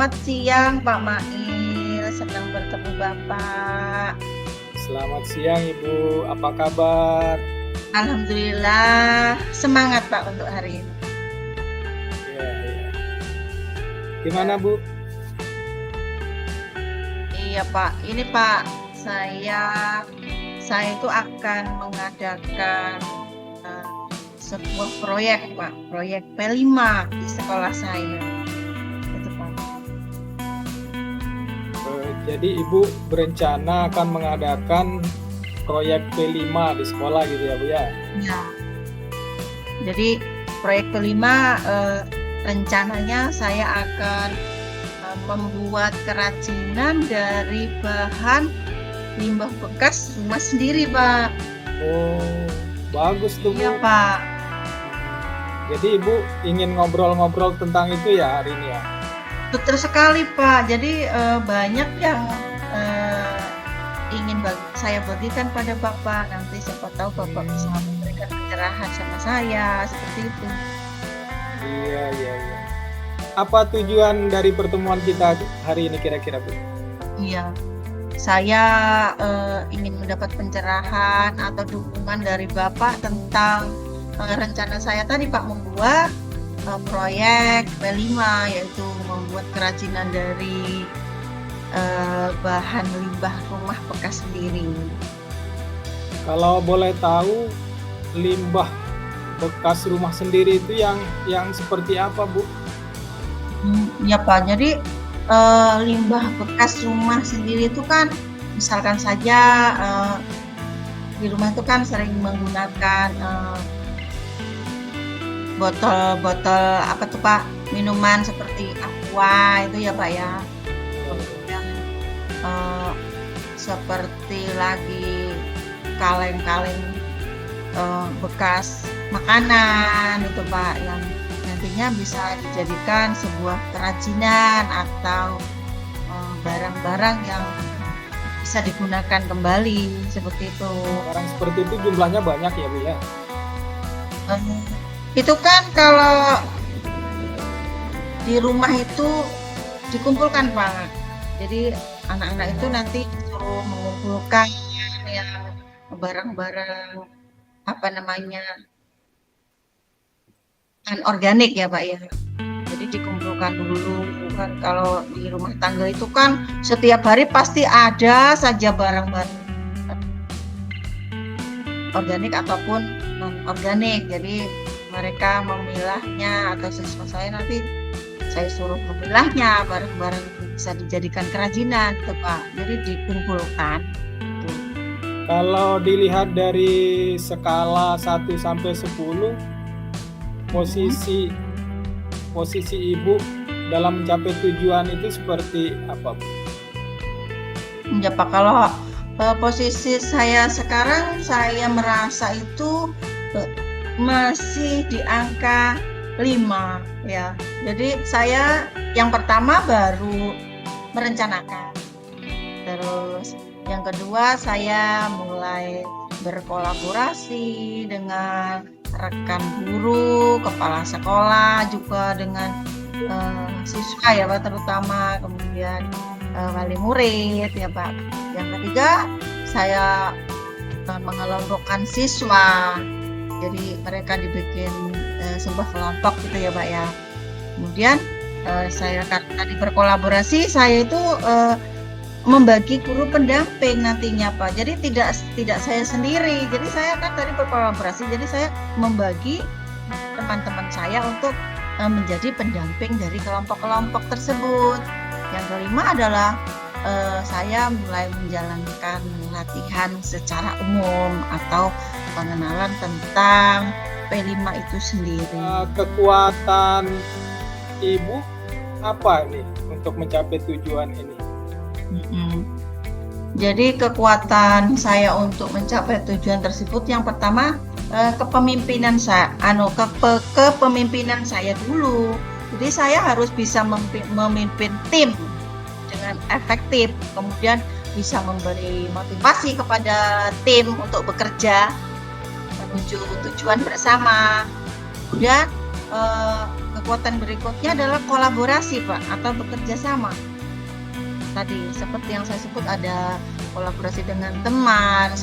Selamat siang Pak Mail, senang bertemu Bapak. Selamat siang Ibu, apa kabar? Alhamdulillah, semangat Pak untuk hari ini. Ya, ya. Gimana Bu? Iya Pak, ini Pak, saya itu akan mengadakan sebuah proyek Pak, proyek P5 di sekolah saya. Itu Pak. Jadi Ibu berencana akan mengadakan proyek P5 di sekolah gitu ya Bu ya? Ya. Jadi proyek P5 rencananya saya akan membuat kerajinan dari bahan limbah bekas rumah sendiri Pak. Oh, bagus tuh Bu. Iya Pak. Jadi Ibu ingin ngobrol-ngobrol tentang itu ya hari ini ya? Betul sekali Pak. Jadi banyak yang ingin saya bagikan pada Bapak. Nanti siapa tahu Bapak bisa memberikan pencerahan sama saya seperti itu. Iya, iya, iya. Apa tujuan dari pertemuan kita hari ini kira-kira Bu? Iya, saya ingin mendapat pencerahan atau dukungan dari Bapak tentang rencana saya tadi Pak, membuat proyek P5, yaitu membuat kerajinan dari bahan limbah rumah bekas sendiri. Kalau boleh tahu, limbah bekas rumah sendiri itu yang seperti apa Bu? Ya Pak, jadi limbah bekas rumah sendiri itu kan, misalkan saja di rumah itu kan sering menggunakan botol-botol apa tuh Pak, minuman seperti aqua itu ya Pak ya. Kemudian seperti lagi kaleng-kaleng bekas makanan itu Pak, yang nantinya bisa dijadikan sebuah kerajinan atau barang-barang yang bisa digunakan kembali seperti itu. Barang seperti itu jumlahnya banyak ya Bu ya? Itu kan kalau di rumah itu dikumpulkan Pak. Jadi anak-anak itu nanti disuruh mengumpulkan yang barang-barang apa namanya anorganik ya Pak ya. Jadi dikumpulkan dulu kan. Kalau di rumah tangga itu kan setiap hari pasti ada saja barang-barang organik ataupun non organik. Jadi mereka memilahnya, atau siswa saya nanti saya suruh memilahnya barang-barang bisa dijadikan kerajinan gitu Pak. Jadi dikumpulkan. Kalau dilihat dari skala 1 sampai 10, posisi Ibu dalam mencapai tujuan itu seperti apa Bu? Ya Pak, kalau posisi saya sekarang, saya merasa itu masih di angka 5 ya. Jadi saya yang pertama baru merencanakan, terus yang kedua saya mulai berkolaborasi dengan rekan guru, kepala sekolah, juga dengan siswa ya Pak, terutama kemudian wali murid ya Pak. Yang ketiga saya mengelompokkan siswa. Jadi mereka dibikin sebuah kelompok gitu ya Pak ya. Kemudian saya tadi berkolaborasi, saya itu membagi guru pendamping nantinya Pak. Jadi tidak saya sendiri. Jadi saya kan tadi berkolaborasi. Jadi saya membagi teman-teman saya untuk menjadi pendamping dari kelompok-kelompok tersebut. Yang kelima adalah saya mulai menjalankan latihan secara umum atau pengenalan tentang P5 itu sendiri. Kekuatan Ibu apa nih untuk mencapai tujuan ini? Jadi kekuatan saya untuk mencapai tujuan tersebut, yang pertama kepemimpinan saya, kepemimpinan saya dulu. Jadi saya harus bisa memimpin tim dengan efektif, kemudian bisa memberi motivasi kepada tim untuk bekerja menuju tujuan bersama. Kemudian kekuatan berikutnya adalah kolaborasi, Pak, atau bekerja sama. Tadi seperti yang saya sebut ada kolaborasi dengan teman,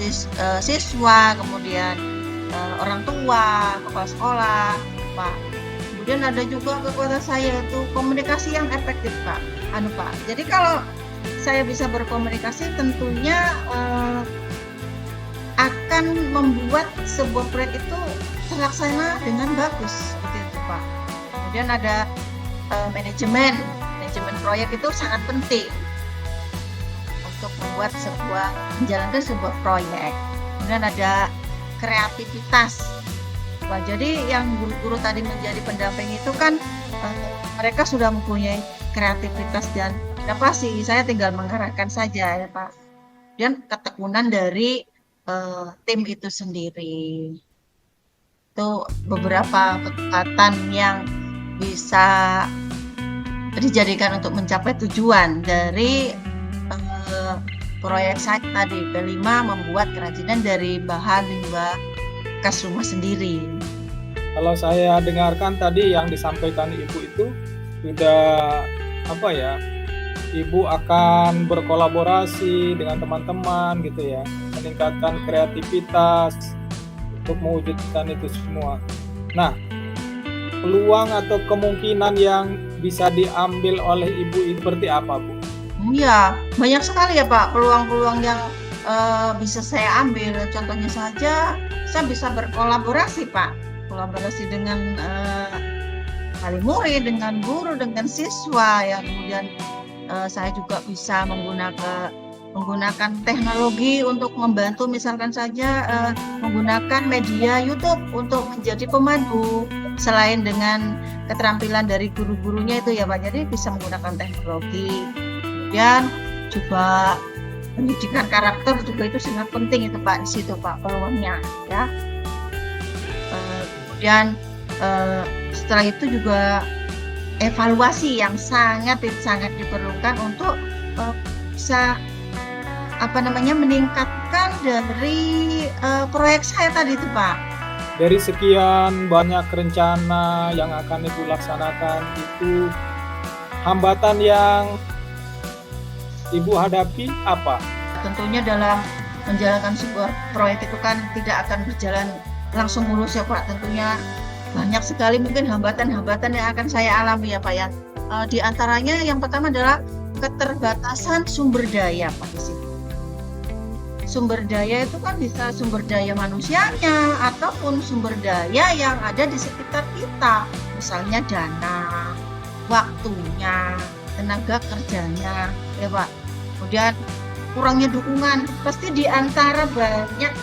siswa, kemudian orang tua, kepala sekolah, Pak. Kemudian ada juga kekuatan saya itu komunikasi yang efektif, Pak. Pak. Jadi kalau saya bisa berkomunikasi, tentunya akan membuat sebuah proyek itu terlaksana dengan bagus, seperti itu, Pak. Kemudian ada manajemen proyek itu sangat penting untuk menjalankan sebuah proyek. Kemudian ada kreativitas. Wah, jadi yang guru-guru tadi menjadi pendamping itu kan mereka sudah mempunyai kreativitas dan inovasi. Saya tinggal mengarahkan saja, ya, Pak. Dan ketekunan dari tim itu sendiri. Itu beberapa kekuatan yang bisa dijadikan untuk mencapai tujuan dari proyek saya tadi, P5 membuat kerajinan dari bahan limbah bekas rumah sendiri. Kalau saya dengarkan tadi yang disampaikan Ibu itu sudah Ibu akan berkolaborasi dengan teman-teman gitu ya, meningkatkan kreativitas untuk mewujudkan itu semua. Nah, peluang atau kemungkinan yang bisa diambil oleh Ibu itu seperti apa, Bu? Iya, banyak sekali ya, Pak, peluang-peluang yang bisa saya ambil. Contohnya saja, saya bisa berkolaborasi, Pak. Kolaborasi dengan wali murid, dengan guru, dengan siswa, ya. Kemudian saya juga bisa menggunakan teknologi untuk membantu, misalkan saja menggunakan media YouTube untuk menjadi pemandu. Selain dengan keterampilan dari guru-gurunya itu ya, Pak, jadi bisa menggunakan teknologi. Kemudian juga pendidikan karakter juga itu sangat penting itu, Pak, di situ, Pak, peluangnya ya. Kemudian setelah itu juga evaluasi yang sangat diperlukan untuk bisa meningkatkan dari proyek saya tadi itu, Pak. Dari sekian banyak rencana yang akan Ibu laksanakan itu, hambatan yang Ibu hadapi apa? Tentunya dalam menjalankan sebuah proyek itu kan tidak akan berjalan langsung mulus ya, Pak. Tentunya banyak sekali mungkin hambatan-hambatan yang akan saya alami ya, Pak ya. Di antaranya yang pertama adalah keterbatasan sumber daya, Pak, di situ. Sumber daya itu kan bisa sumber daya manusianya ataupun sumber daya yang ada di sekitar kita. Misalnya dana, waktunya, tenaga kerjanya, ya, Pak. Kemudian kurangnya dukungan, pasti di antara banyak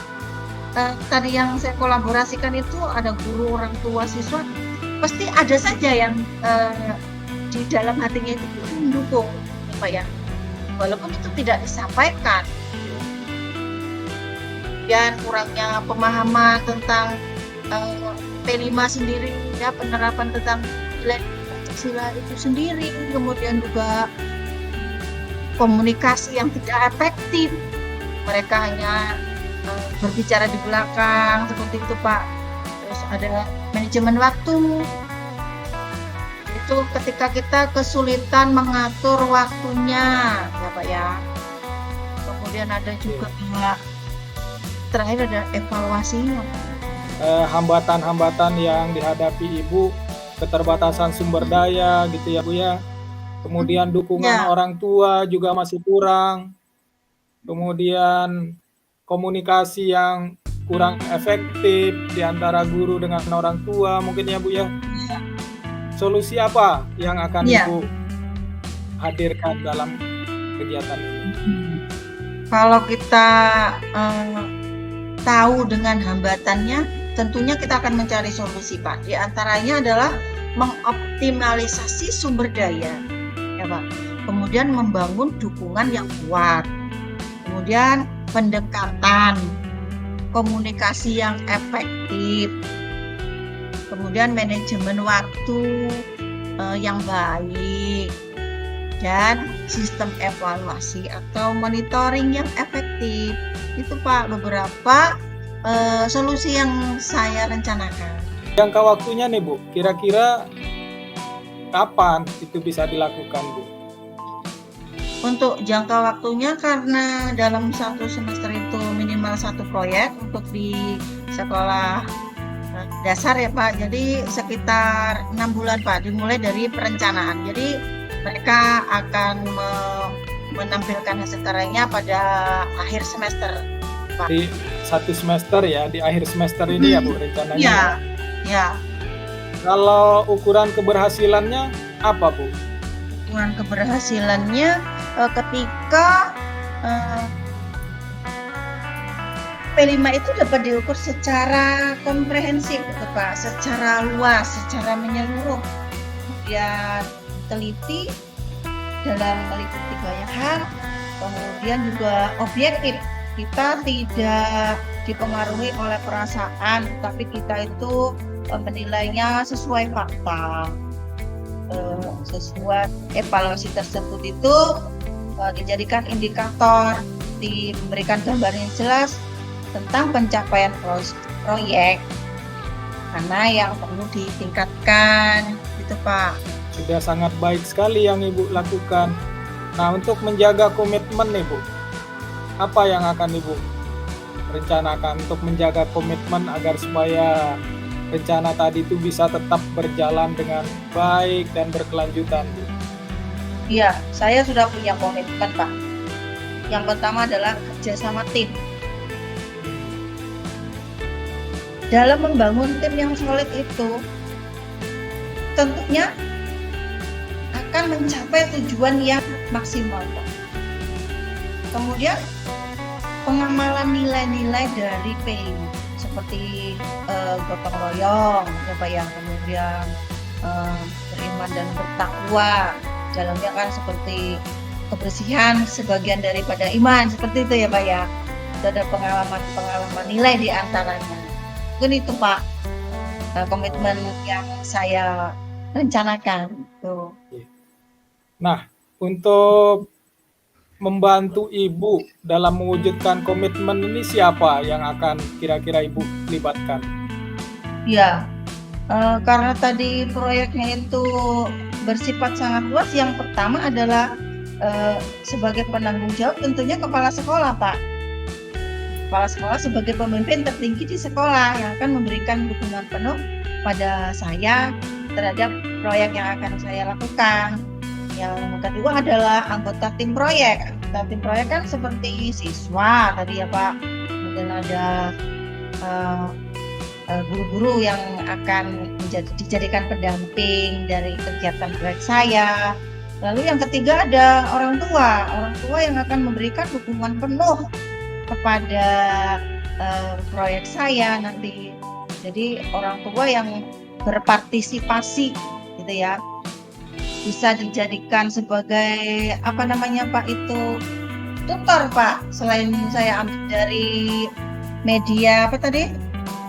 tadi yang saya kolaborasikan itu ada guru, orang tua, siswa, pasti ada saja yang di dalam hatinya itu mendukung, ya, Pak ya, walaupun itu tidak disampaikan. Dan kurangnya pemahaman tentang P5 sendiri, ya, penerapan tentang nilai Pancasila itu sendiri, kemudian juga komunikasi yang tidak efektif, mereka hanya berbicara di belakang seperti itu, Pak. Terus ada manajemen waktu, itu ketika kita kesulitan mengatur waktunya, ya, Pak ya. Kemudian ada juga terakhir ada evaluasinya. Hambatan-hambatan yang dihadapi Ibu, keterbatasan sumber daya gitu ya, Bu ya. Kemudian dukungan orang tua juga masih kurang. Kemudian komunikasi yang kurang efektif di antara guru dengan orang tua mungkin ya, Bu ya. Solusi apa yang akan Ibu hadirkan dalam kegiatan ini? Kalau kita tahu dengan hambatannya, tentunya kita akan mencari solusi, Pak. Di antaranya adalah mengoptimalisasi sumber daya, ya, Pak. Kemudian membangun dukungan yang kuat. Kemudian pendekatan, komunikasi yang efektif. Kemudian manajemen waktu yang baik. Dan sistem evaluasi atau monitoring yang efektif. Itu, Pak, beberapa solusi yang saya rencanakan. Jangka waktunya nih, Bu, kira-kira kapan itu bisa dilakukan, Bu? Untuk jangka waktunya karena dalam satu semester itu minimal satu proyek untuk di sekolah dasar ya Pak. Jadi sekitar 6 bulan Pak, dimulai dari perencanaan. Jadi mereka akan menampilkan hasil karyanya pada akhir semester Pak. Di satu semester ya, di akhir semester ini ya Bu rencananya. Ya, ya. Kalau ukuran keberhasilannya apa Bu? Ukuran keberhasilannya ketika P5 itu dapat diukur secara komprehensif gitu Pak, secara luas, secara menyeluruh, kemudian teliti dalam meliputi banyak hal, kemudian juga objektif. Kita tidak dipengaruhi oleh perasaan, tapi kita itu menilainya sesuai fakta. Sesuai evaluasi tersebut itu dijadikan indikator, diberikan gambar yang jelas tentang pencapaian proyek karena yang perlu ditingkatkan gitu Pak. Sudah sangat baik sekali yang Ibu lakukan. Nah, untuk menjaga komitmen nih Bu, apa yang akan Ibu rencanakan untuk menjaga komitmen agar supaya rencana tadi itu bisa tetap berjalan dengan baik dan berkelanjutan, Bu? Iya, saya sudah punya komitmen Pak. Yang pertama adalah kerja sama tim. Dalam membangun tim yang solid itu, tentunya akan mencapai tujuan yang maksimal Pak. Kemudian pengamalan nilai-nilai dari PI seperti gotong royong, ya Pak ya, kemudian beriman dan bertakwa. Dalamnya kan seperti kebersihan sebagian daripada iman, seperti itu ya Pak ya. Itu ada pengalaman nilai di antaranya. Mungkin itu Pak komitmen yang saya rencanakan. Tuh. Nah, untuk membantu Ibu dalam mewujudkan komitmen ini siapa yang akan kira-kira Ibu libatkan? Ya, karena tadi proyeknya itu bersifat sangat luas, yang pertama adalah sebagai penanggung jawab tentunya kepala sekolah Pak. Kepala sekolah sebagai pemimpin tertinggi di sekolah yang akan memberikan dukungan penuh pada saya terhadap proyek yang akan saya lakukan. Yang kedua adalah anggota tim proyek. Anggota tim proyek kan seperti siswa tadi ya Pak. Kemudian ada guru-guru yang akan dijadikan pendamping dari kegiatan proyek saya. Lalu yang ketiga ada orang tua yang akan memberikan dukungan penuh kepada proyek saya nanti. Jadi orang tua yang berpartisipasi gitu ya, bisa dijadikan sebagai apa namanya Pak itu tutor Pak. Selain saya ambil dari media apa tadi,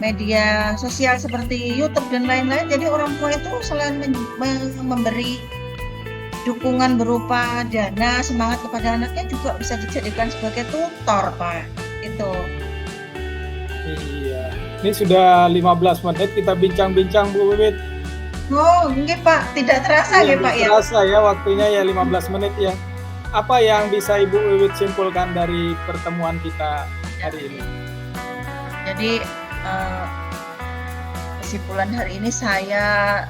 media sosial seperti YouTube dan lain-lain, jadi orang tua itu selain memberi dukungan berupa dana, semangat kepada anaknya, juga bisa dijadikan sebagai tutor Pak. Itu. Iya, ini sudah 15 menit kita bincang-bincang Bu Wiwit. Oh, mungkin Pak, tidak terasa ya Pak ya? Terasa ya, waktunya ya 15 menit ya. Apa yang bisa Ibu Wiwit simpulkan dari pertemuan kita hari ini? Jadi kesimpulan hari ini saya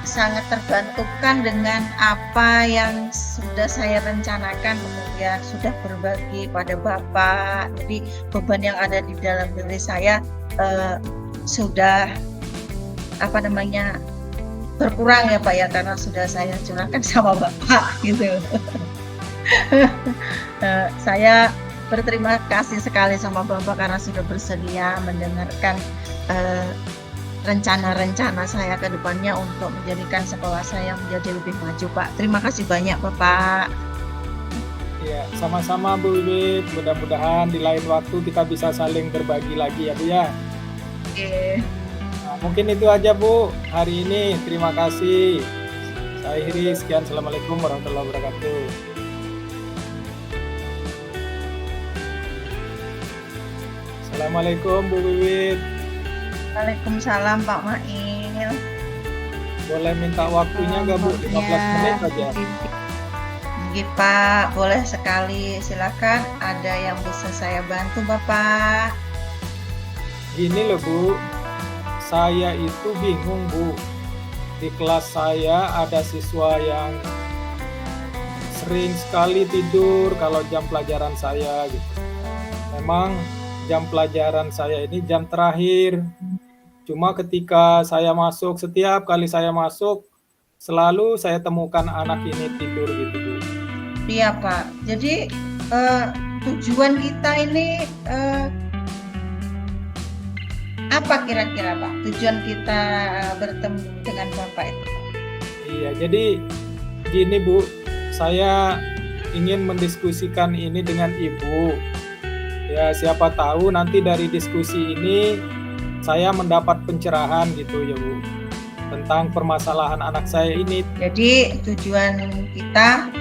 sangat terbantukan dengan apa yang sudah saya rencanakan, kemudian sudah berbagi pada Bapak. Jadi beban yang ada di dalam diri saya sudah berkurang ya Pak ya, karena sudah saya curahkan sama Bapak gitu. Saya berterima kasih sekali sama Bapak karena sudah bersedia mendengarkan rencana-rencana saya ke depannya untuk menjadikan sekolah saya menjadi lebih maju Pak. Terima kasih banyak Bapak. Ya, sama-sama Bu Wiwit. Mudah-mudahan di lain waktu kita bisa saling berbagi lagi ya Bu ya. Oke. Nah, mungkin itu aja Bu hari ini. Terima kasih. Saya akhiri. Sekian. Assalamualaikum warahmatullahi wabarakatuh. Assalamualaikum Bu Wiwit. Waalaikumsalam Pak Mail. Boleh minta waktunya nggak Bu? 15 menit aja. Nggih, Pak, boleh sekali. Silakan, ada yang bisa saya bantu, Bapak? Gini loh Bu, saya itu bingung Bu. Di kelas saya ada siswa yang sering sekali tidur kalau jam pelajaran saya gitu. Memang jam pelajaran saya ini jam terakhir. Cuma ketika saya masuk, setiap kali saya masuk, selalu saya temukan anak ini tidur gitu Bu. Iya, Pak. Jadi tujuan kita ini apa kira-kira, Pak? Tujuan kita bertemu dengan Bapak itu, Pak? Iya, jadi gini Bu, saya ingin mendiskusikan ini dengan Ibu. Ya, siapa tahu nanti dari diskusi ini saya mendapat pencerahan gitu ya Bu, tentang permasalahan anak saya ini. Jadi tujuan kita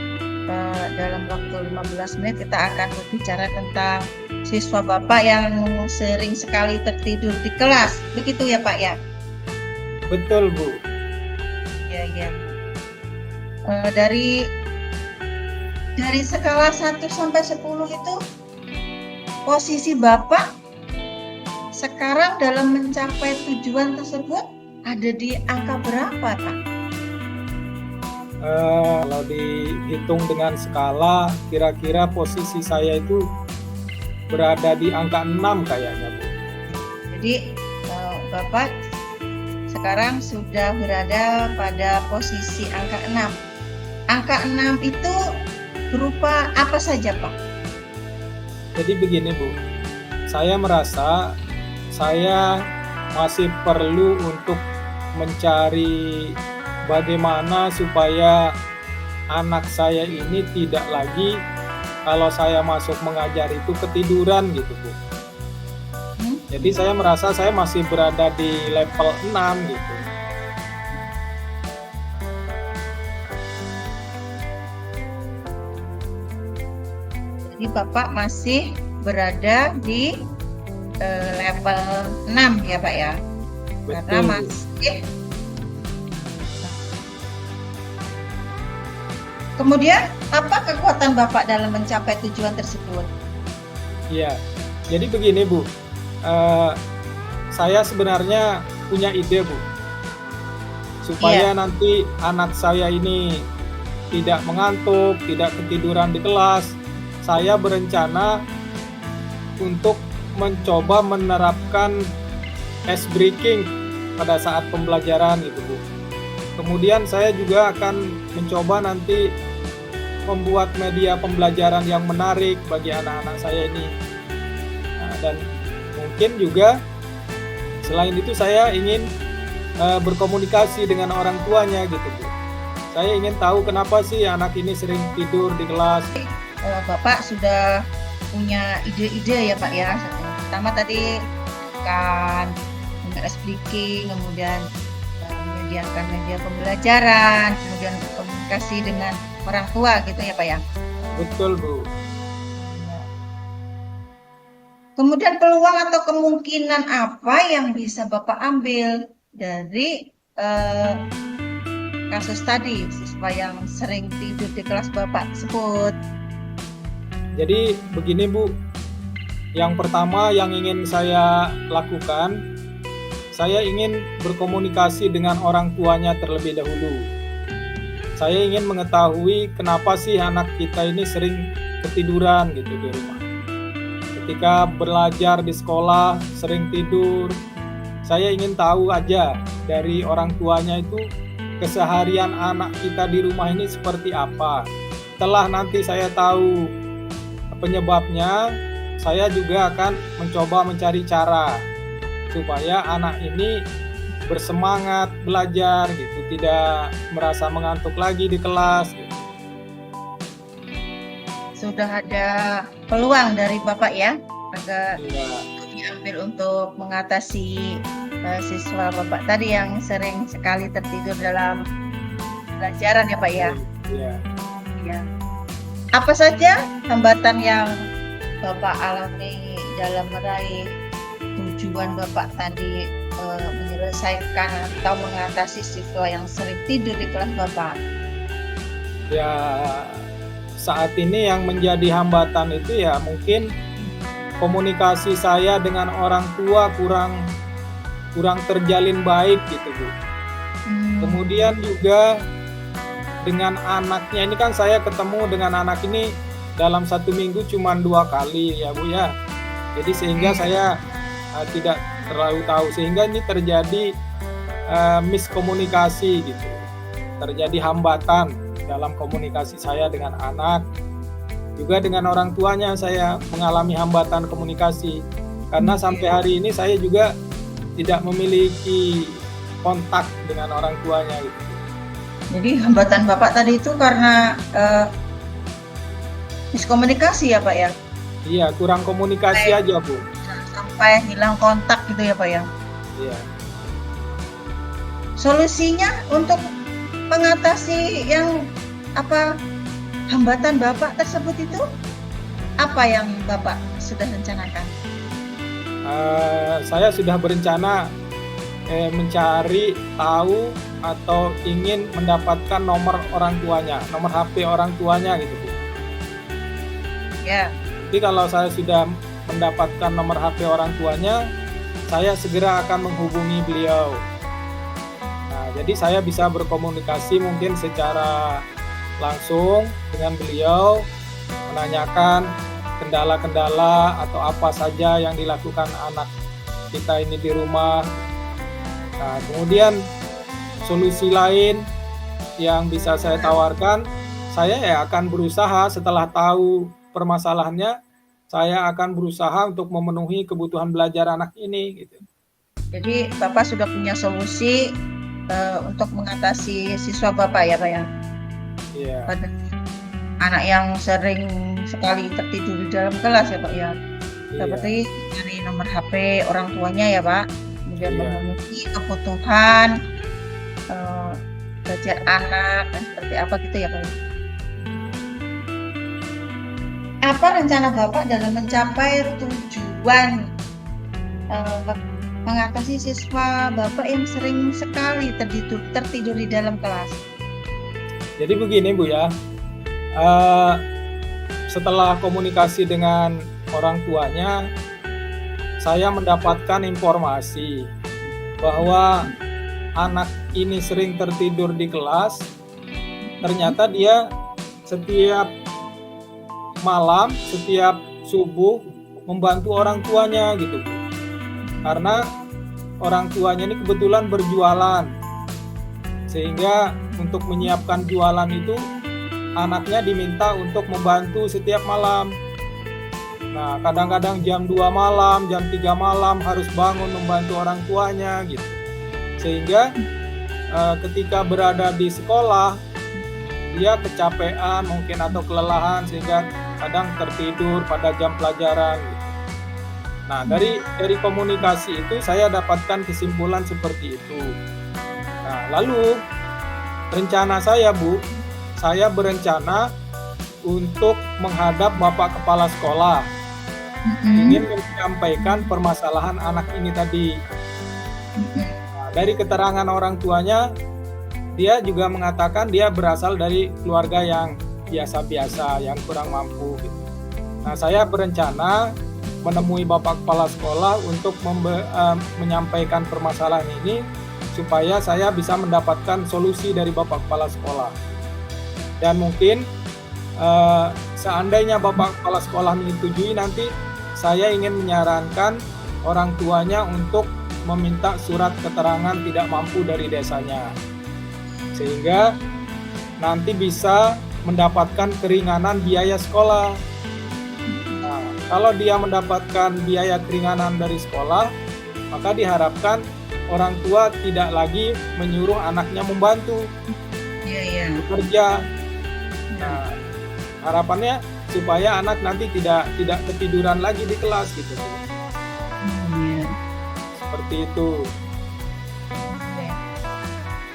dalam waktu 15 menit kita akan berbicara tentang siswa Bapak yang sering sekali tertidur di kelas. Begitu ya, Pak ya? Betul Bu. Ya. Dari skala 1 sampai 10 itu posisi Bapak sekarang dalam mencapai tujuan tersebut ada di angka berapa, Pak? Kalau dihitung dengan skala, kira-kira posisi saya itu berada di angka 6 kayaknya Bu. Jadi Bapak sekarang sudah berada pada posisi angka 6. Angka 6 itu berupa apa saja, Pak? Jadi begini Bu, saya merasa saya masih perlu untuk mencari bagaimana supaya anak saya ini tidak lagi kalau saya masuk mengajar itu ketiduran gitu Bu. Jadi saya merasa saya masih berada di level 6 gitu. Jadi Bapak masih berada di level 6 ya, Pak ya? Karena Betul. masih. Kemudian apa kekuatan Bapak dalam mencapai tujuan tersebut? Iya, jadi begini Bu, saya sebenarnya punya ide Bu, supaya nanti anak saya ini tidak mengantuk, tidak ketiduran di kelas. Saya berencana untuk mencoba menerapkan ice breaking pada saat pembelajaran gitu Bu. Kemudian saya juga akan mencoba nanti membuat media pembelajaran yang menarik bagi anak-anak saya ini. Nah, dan mungkin juga selain itu saya ingin berkomunikasi dengan orang tuanya gitu Bu. Saya ingin tahu kenapa sih anak ini sering tidur di kelas. Bapak sudah punya ide-ide ya Pak ya. Pertama tadi kan speaking, kemudian menyediakan media pembelajaran, kemudian berkomunikasi dengan orang tua gitu ya Pak ya. Betul Bu. Kemudian peluang atau kemungkinan apa yang bisa Bapak ambil dari kasus tadi, siswa yang sering tidur di kelas Bapak tersebut? Jadi begini Bu, yang pertama yang ingin saya lakukan, saya ingin berkomunikasi dengan orang tuanya terlebih dahulu. Saya ingin mengetahui kenapa sih anak kita ini sering ketiduran gitu di rumah. Ketika belajar di sekolah sering tidur, saya ingin tahu aja dari orang tuanya itu keseharian anak kita di rumah ini seperti apa. Setelah nanti saya tahu penyebabnya, saya juga akan mencoba mencari cara supaya anak ini bersemangat belajar gitu, tidak merasa mengantuk lagi di kelas gitu. Sudah ada peluang dari Bapak ya, agar Ya, diambil untuk mengatasi siswa Bapak tadi yang sering sekali tertidur dalam pelajaran ya Pak ya. ya. Ya. Apa saja hambatan yang Bapak alami dalam meraih tujuan Bapak tadi menyelesaikan atau mengatasi siswa yang sering tidur di kelas Bapak? Ya, saat ini yang menjadi hambatan itu ya mungkin komunikasi saya dengan orang tua kurang terjalin baik gitu, Bu. Kemudian juga dengan anaknya ini kan saya ketemu dengan anak ini dalam 1 minggu cuma 2 kali ya, Bu ya. Jadi sehingga saya tidak terlalu tahu, sehingga ini terjadi miskomunikasi gitu. Terjadi hambatan dalam komunikasi saya dengan anak. Juga dengan orang tuanya saya mengalami hambatan komunikasi. Karena sampai hari ini saya juga tidak memiliki kontak dengan orang tuanya gitu. Jadi hambatan Bapak tadi itu karena miskomunikasi ya Pak ya? Iya, kurang komunikasi aja, Bu. Sampai hilang kontak gitu ya Pak ya? Iya. Solusinya untuk mengatasi yang hambatan Bapak tersebut itu apa yang Bapak sudah rencanakan? Saya sudah berencana mencari tahu atau ingin mendapatkan nomor orang tuanya, nomor HP orang tuanya gitu, Bu. Ya. Jadi kalau saya sudah mendapatkan nomor HP orang tuanya, saya segera akan menghubungi beliau. Nah, jadi saya bisa berkomunikasi mungkin secara langsung dengan beliau, menanyakan kendala-kendala atau apa saja yang dilakukan anak kita ini di rumah. Nah, kemudian solusi lain yang bisa saya tawarkan, saya ya akan berusaha setelah tahu permasalahannya, saya akan berusaha untuk memenuhi kebutuhan belajar anak ini gitu. Jadi Bapak sudah punya solusi untuk mengatasi siswa Bapak ya Pak ya? Iya. Pada anak yang sering sekali tertidur di dalam kelas ya Pak ya? Seperti dari nomor HP orang tuanya ya Pak, kemudian memenuhi kebutuhan belajar anak dan seperti apa gitu ya Pak. Apa rencana Bapak dalam mencapai tujuan mengatasi siswa Bapak yang sering sekali tertidur di dalam kelas? Jadi begini Bu ya, setelah komunikasi dengan orang tuanya, saya mendapatkan informasi bahwa anak ini sering tertidur di kelas. Ternyata dia setiap malam, setiap subuh membantu orang tuanya gitu. Karena orang tuanya ini kebetulan berjualan, sehingga untuk menyiapkan jualan itu anaknya diminta untuk membantu setiap malam. Nah, kadang-kadang jam 2 malam, jam 3 malam harus bangun membantu orang tuanya gitu. Sehingga ketika berada di sekolah dia kecapean mungkin atau kelelahan sehingga kadang tertidur pada jam pelajaran gitu. Nah, dari komunikasi itu saya dapatkan kesimpulan seperti itu. Nah, lalu rencana saya, Bu, saya berencana untuk menghadap Bapak Kepala Sekolah, ingin menyampaikan permasalahan anak ini tadi. Nah, dari keterangan orang tuanya, dia juga mengatakan dia berasal dari keluarga yang biasa-biasa, yang kurang mampu gitu. Nah, saya berencana menemui Bapak Kepala Sekolah untuk menyampaikan permasalahan ini supaya saya bisa mendapatkan solusi dari Bapak Kepala Sekolah. Dan mungkin seandainya Bapak Kepala Sekolah menyetujui, nanti saya ingin menyarankan orang tuanya untuk meminta surat keterangan tidak mampu dari desanya, sehingga nanti bisa mendapatkan keringanan biaya sekolah. Nah, kalau dia mendapatkan biaya keringanan dari sekolah, maka diharapkan orang tua tidak lagi menyuruh anaknya membantu bekerja. Nah, harapannya supaya anak nanti tidak ketiduran lagi di kelas gitu. Seperti itu.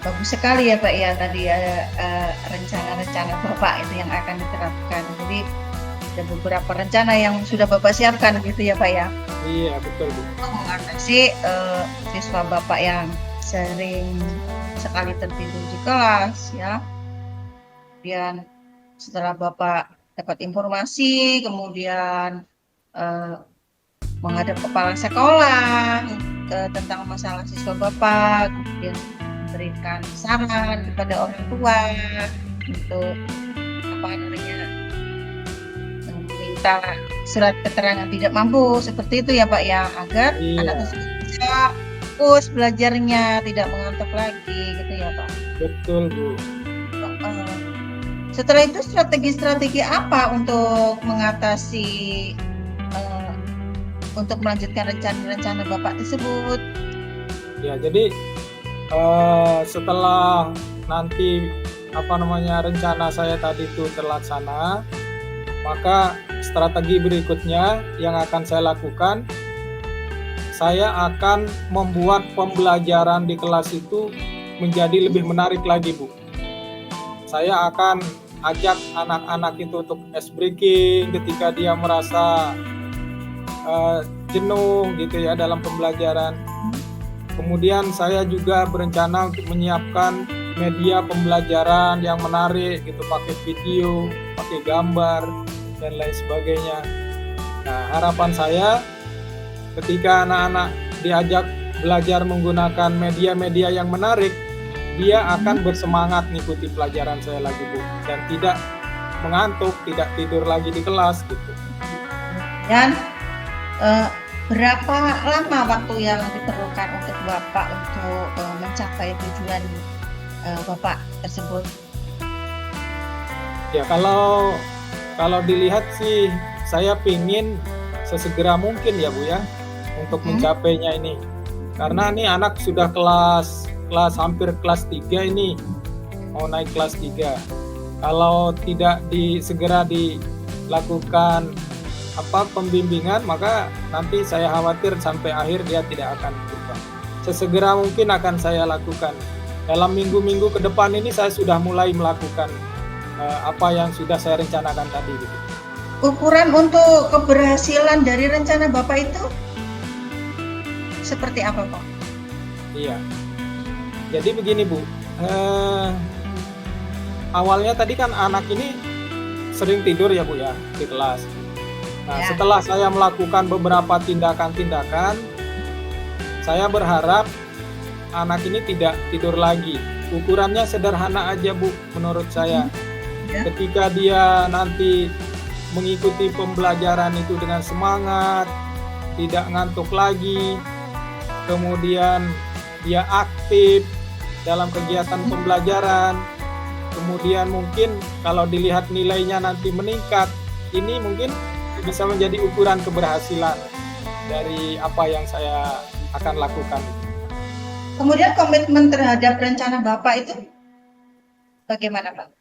Bagus sekali ya Pak ya, tadi rencana-rencana Bapak itu yang akan diterapkan. Jadi Ada beberapa rencana yang sudah Bapak siapkan gitu ya Pak ya? Iya, betul Bu. Untuk mengatasi siswa Bapak yang sering sekali tertidur di kelas ya. Kemudian setelah Bapak dapat informasi, kemudian eh, menghadap kepala sekolah tentang masalah siswa Bapak, kemudian memberikan saran kepada orang tua untuk apa namanya meminta surat keterangan tidak mampu seperti itu ya Pak ya, agar anak Iya, tersebut bisa fokus belajarnya, tidak mengantuk lagi gitu ya Pak. betul Bu. Heeh. Setelah itu strategi-strategi apa untuk mengatasi untuk melanjutkan rencana-rencana Bapak tersebut? Ya, jadi setelah nanti rencana saya tadi itu terlaksana, maka strategi berikutnya yang akan saya lakukan, saya akan membuat pembelajaran di kelas itu menjadi lebih menarik lagi Bu. Saya akan ajak anak-anak itu untuk ice breaking ketika dia merasa jenuh gitu ya dalam pembelajaran. Kemudian saya juga berencana untuk menyiapkan media pembelajaran yang menarik gitu, pakai video, pakai gambar dan lain sebagainya. Nah, harapan saya ketika anak-anak diajak belajar menggunakan media-media yang menarik, dia akan bersemangat mengikuti pelajaran saya lagi Bu, dan tidak mengantuk, tidak tidur lagi di kelas gitu. Dan berapa lama waktu yang diperlukan untuk Bapak untuk mencapai tujuan Bapak tersebut? Ya, kalau dilihat sih saya pingin sesegera mungkin ya Bu ya untuk mencapainya ini. Karena ini anak sudah hampir kelas 3 ini, mau naik kelas 3. Kalau tidak segera dilakukan pembimbingan, maka nanti saya khawatir sampai akhir dia tidak akan berubah. Sesegera mungkin akan saya lakukan. Dalam minggu-minggu ke depan ini saya sudah mulai melakukan apa yang sudah saya rencanakan tadi gitu. Ukuran untuk keberhasilan dari rencana Bapak itu seperti apa Pak? Iya. Jadi begini Bu, awalnya tadi kan anak ini sering tidur ya Bu ya di kelas. Nah, Ya. setelah saya melakukan beberapa tindakan-tindakan, saya berharap anak ini tidak tidur lagi. Ukurannya sederhana aja Bu, menurut saya. Ya. Ketika dia nanti mengikuti pembelajaran itu dengan semangat, tidak ngantuk lagi, kemudian dia aktif dalam kegiatan pembelajaran, kemudian mungkin kalau dilihat nilainya nanti meningkat, ini mungkin bisa menjadi ukuran keberhasilan dari apa yang saya akan lakukan. Kemudian komitmen terhadap rencana Bapak itu bagaimana Pak?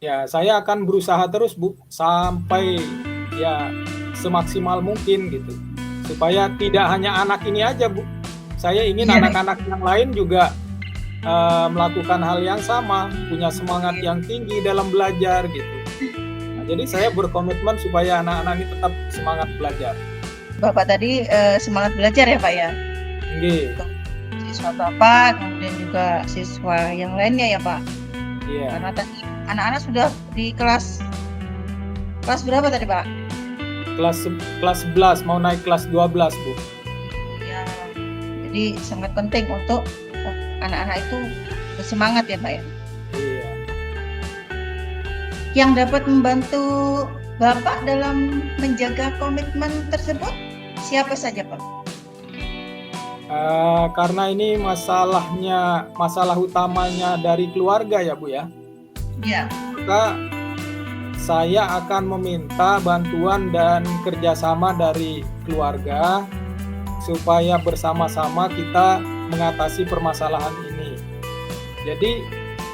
Ya, saya akan berusaha terus Bu sampai ya semaksimal mungkin gitu. Supaya tidak hanya anak ini aja Bu. Saya ingin anak-anak yang lain juga melakukan hal yang sama, punya semangat yang tinggi dalam belajar gitu. Jadi saya berkomitmen supaya anak-anak ini tetap semangat belajar. Bapak tadi semangat belajar ya Pak ya? Nggih. Siswa Bapak, kemudian juga siswa yang lainnya ya Pak? Iya. Karena tadi anak-anak sudah di kelas berapa tadi Pak? Kelas 11 mau naik kelas 12 Bu. Ya, jadi sangat penting untuk anak-anak itu bersemangat ya Pak ya? Iya. Yang dapat membantu Bapak dalam menjaga komitmen tersebut siapa saja Pak? Karena ini masalah utamanya dari keluarga ya Bu ya. Ya. Maka saya akan meminta bantuan dan kerjasama dari keluarga supaya bersama-sama kita mengatasi permasalahan ini. Jadi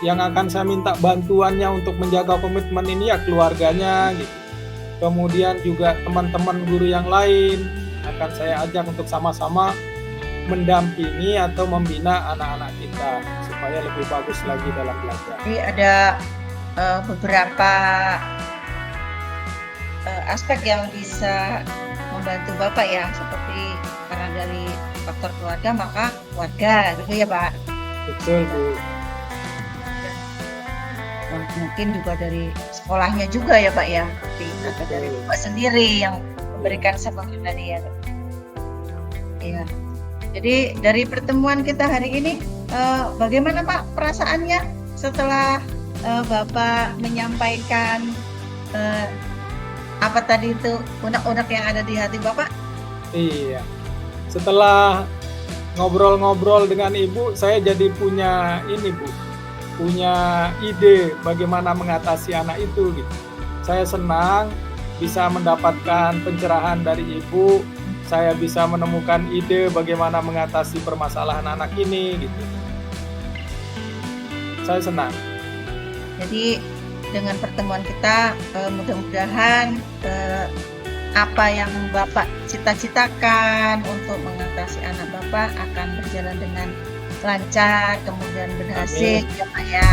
yang akan saya minta bantuannya untuk menjaga komitmen ini ya keluarganya gitu. Kemudian juga teman-teman guru yang lain akan saya ajak untuk sama-sama mendampingi atau membina anak-anak kita supaya lebih bagus lagi dalam belajar. Jadi ada beberapa aspek yang bisa membantu Bapak ya, seperti karena dari faktor keluarga maka keluarga gitu ya Pak. Betul, Bu. Dan mungkin juga dari sekolahnya juga ya Pak ya, atau dari Bapak sendiri yang memberikan semangat tadi ya. Iya. Jadi dari pertemuan kita hari ini, bagaimana Pak perasaannya setelah Bapak menyampaikan apa tadi itu unek-unek yang ada di hati Bapak? Iya. Setelah ngobrol-ngobrol dengan Ibu, saya jadi punya ini, Bu. Punya ide bagaimana mengatasi anak itu gitu. Saya senang bisa mendapatkan pencerahan dari Ibu. Saya bisa menemukan ide bagaimana mengatasi permasalahan anak ini gitu. Saya senang. Jadi dengan pertemuan kita mudah-mudahan apa yang Bapak cita-citakan untuk mengatasi anak Bapak akan berjalan dengan lancar, kemudian berhasil ya Pak ya.